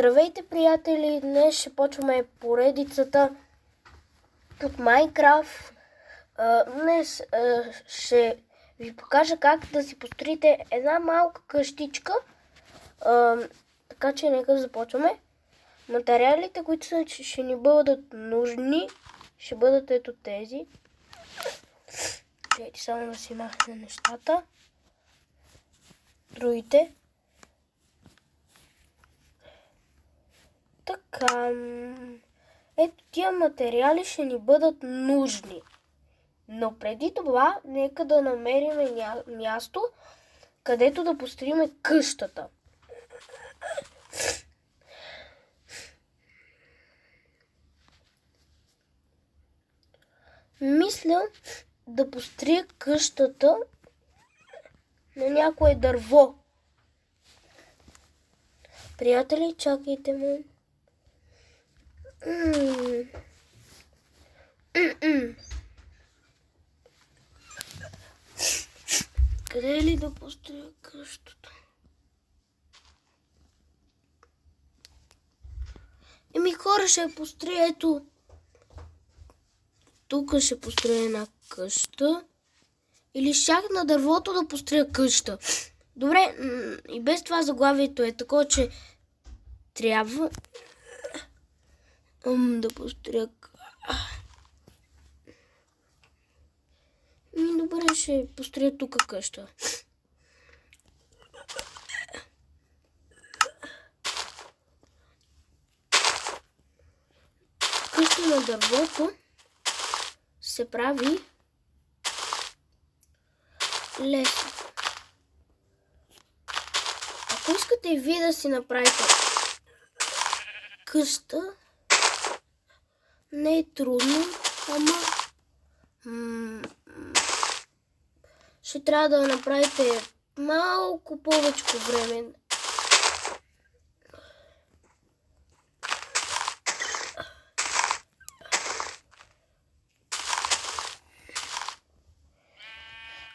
Здравейте, приятели! Днес ще почваме поредицата от Майнкрафт. Днес ще ви покажа как да си построите една малка къщичка. Така че нека започваме. Материалите, които ще ни бъдат нужни, ще бъдат ето тези. Чакайте само да си махне нещата. Другите. Така, ето тия материали ще ни бъдат нужни. Но преди това, нека да намерим място, където да построим къщата. Мисля да построя къщата на някое дърво. Приятели, чакайте ме. Къде е ли да построя къщата? Хора, ще построя ето. Тук ще построя една къща. Или щях на дървото да построя къща. Добре, и без това заглавието е такова, че трябва да построя. Добре, ще построя тук къща. Къща на дървото се прави лесно. Ако искате и вие да си направите къща, не е трудно, ама ще трябва да направите малко повече време.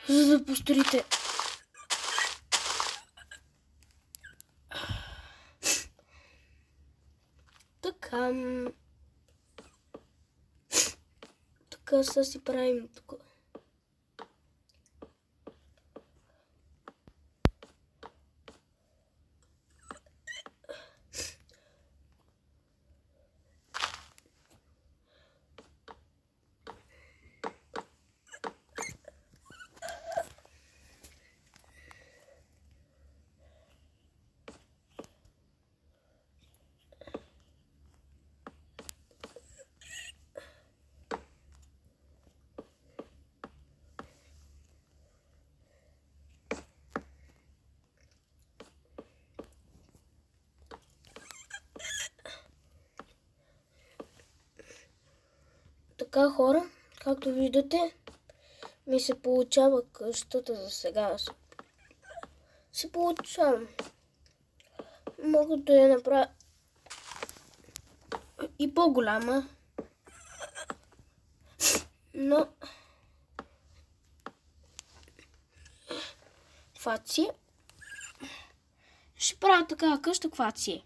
За да построите така сега си правим тук. Така, хора, както виждате, ми се получава къщата за сега. Се получавам. Мога да я направя и по-голяма. Но каквато си. Ще правя такава къща, каквато си.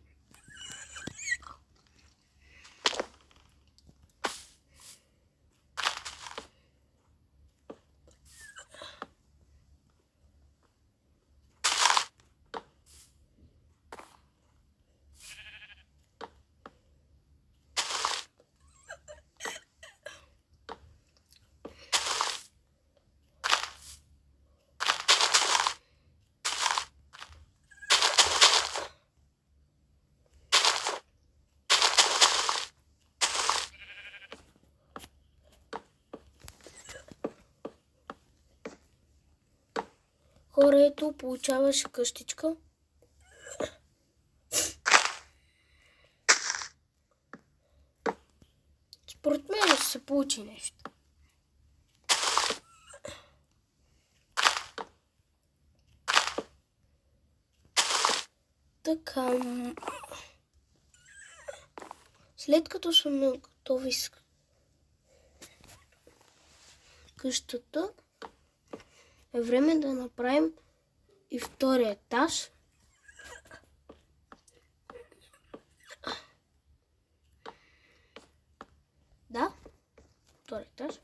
Хора, ето, получаваш къщичка. Според мен ще се получи нещо. Така. След като сме готови с къщата, е време да направим и втория етаж. втори етаж.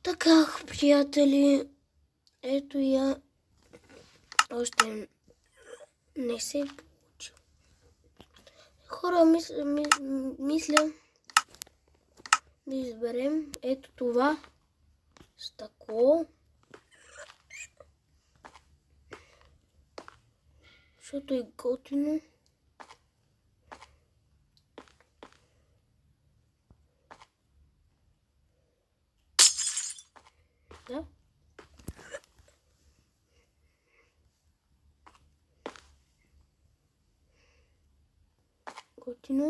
Така, приятели, ето я. Още не се е получил. Хора, мисля да изберем ето това стъкло. Защото е готино. Да. Готино.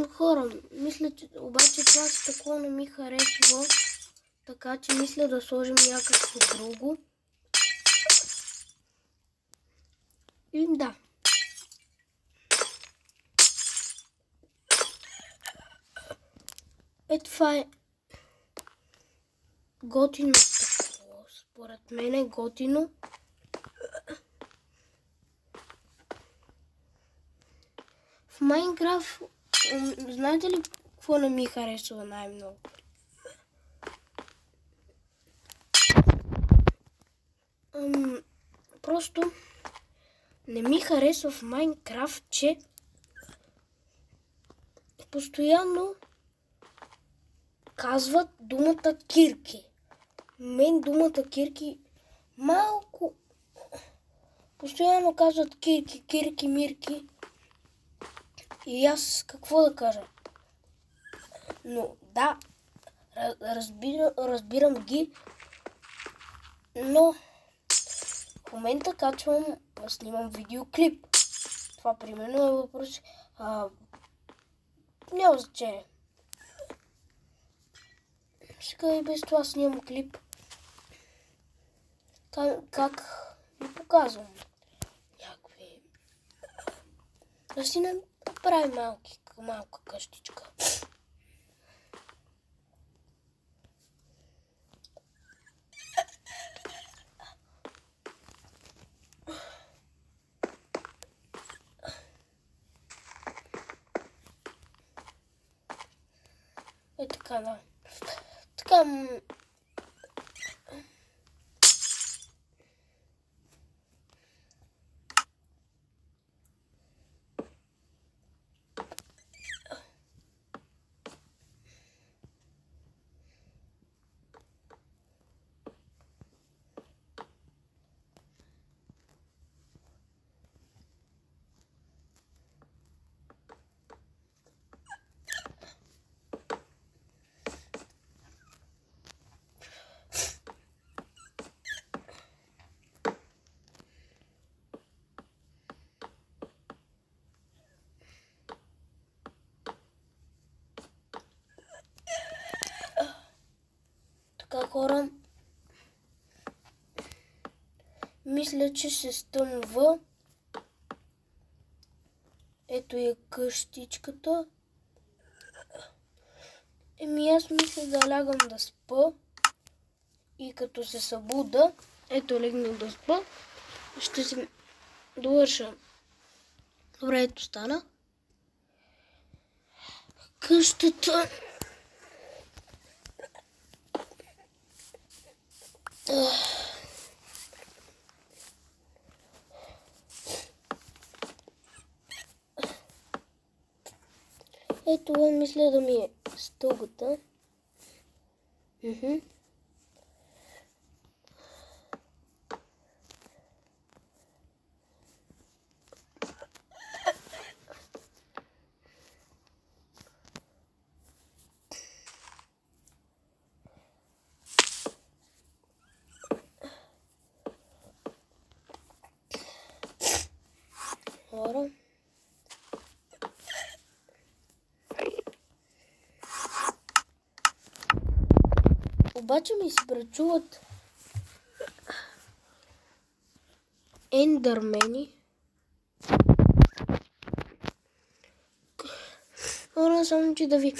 Хора, мисля, че обаче това стъкло не ми харесва, така че мисля да сложим някакво друго. И да. Това е готино стъкло. Според мен е готино. В Майнкрафт, знаете ли какво не ми харесва най-много? Просто не ми харесва в Майнкрафт, че постоянно казват думата кирки. Мен думата кирки малко постоянно казват кирки, кирки, мирки. И аз какво да кажа? Но да, разбирам ги, но в момента снимам видеоклип. Това примерно е въпрос. Няма значение. Сега и без това снимам клип. Как ви показвам някакви. Да си направим малка къщичка. Е така, да. Така. Така, хора, мисля, че се стъмва. Ето е къщичката. Аз мисля да лягам да спа. И като се събуда, ето легнах да спа, ще си довърша. Добре, ето стана. Къщата Ето, мисля да ми е стълбата. Хора. Обаче ми се пречуват ендърмени. Хора, само че да ви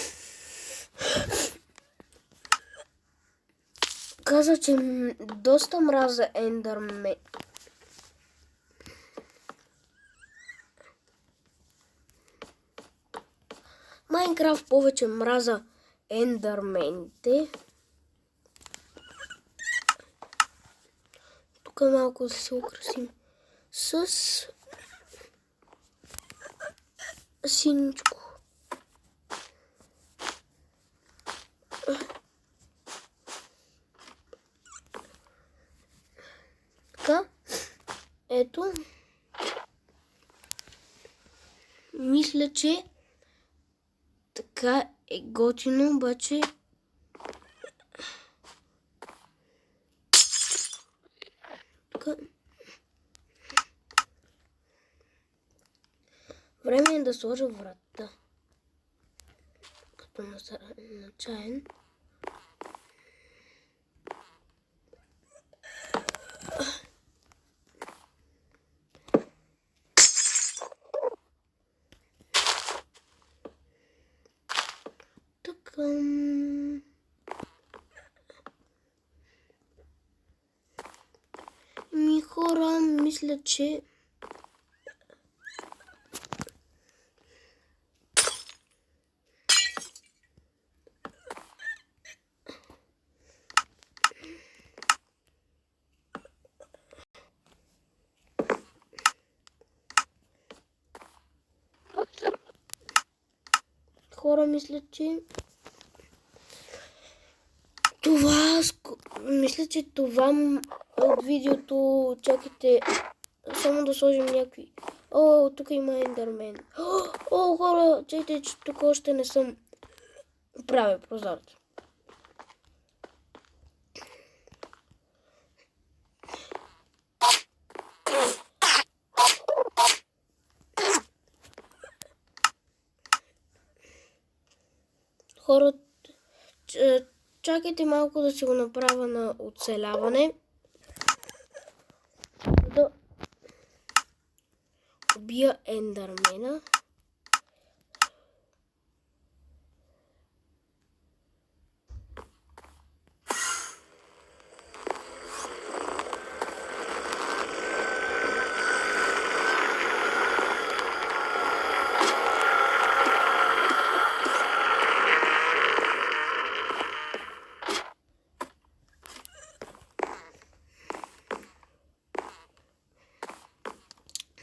каза, че доста мразя ендърмен. Майнкрафт повече мраза ендърмените. Тук малко да се украсим с синичко. Така, ето. Мисля, че така е готино, обаче така. Време е да сложа врата. Като начаен. Така. Хора, мисля, че това от видеото, чакайте, само да сложим някакви. О, тук има ендърмен. О, хора, чакайте, че тук още не съм правил прозорец. Хора, чакайте малко да си го направя на оцеляване. Да убия ендърмена.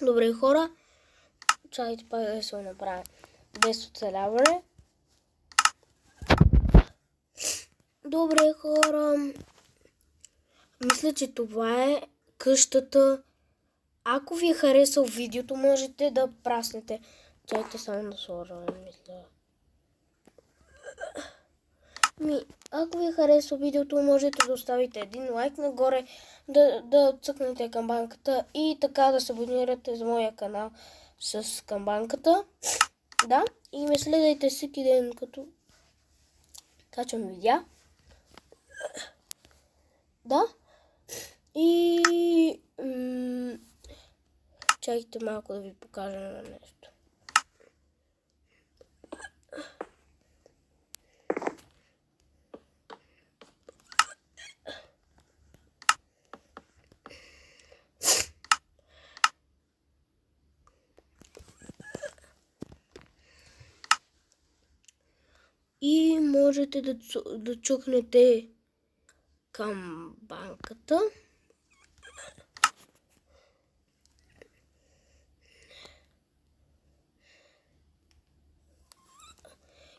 Добре, хора, чакайте пак да се го направя без оцеляване. Добре, хора, мисля, че това е къщата. Ако ви е харесал видеото, можете да праснете. Чакайте само да сложа, мисля. Ако ви е харесал видеото, можете да оставите един лайк нагоре, да цъкнете камбанката и така да се абонирате за моя канал с камбанката. Да, и ме следайте всеки ден, като качвам видеа. Да, и чакайте малко да ви покажа на нещо. И можете да чукнете към банката.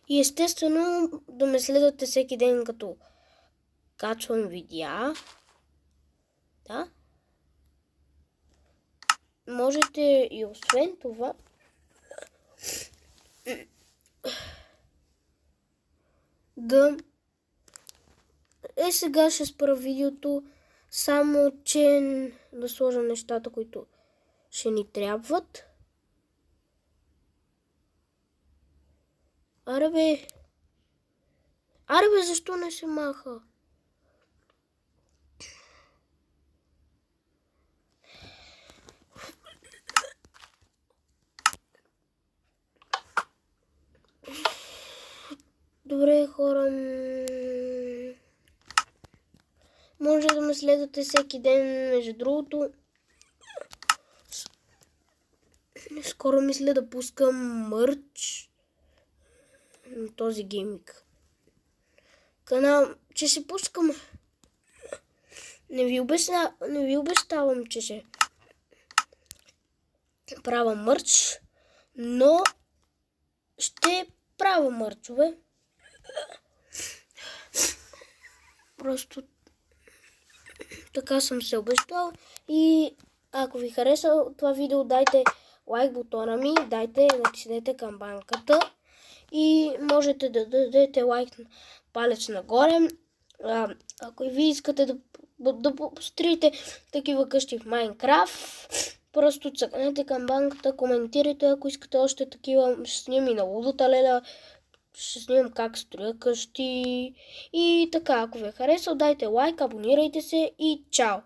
И естествено да ме следвате всеки ден, като качвам видеа. Да. Можете и освен това да... сега ще спра видеото, само че да сложа нещата, които ще ни трябват. Аре бе, защо не се маха? Добре, хора. Може да ме следвате всеки ден, между другото. Скоро мисля да пускам мърч на този гейминг канал, че ще пускам. Не ви обещавам, че ще правя мърч, но ще правя мърчове. Просто така съм се обещал. И ако ви хареса това видео, дайте лайк бутона ми, натиснете камбанката и можете да дадете лайк, палец нагоре. Ако и ви искате да построите такива къщи в Майнкрафт, просто цъкнете камбанката, коментирайте, ако искате още такива. Ще снимам и на лудата леля, ще снимам как строя къщи и така. Ако ви е харесал, дайте лайк, абонирайте се и чао!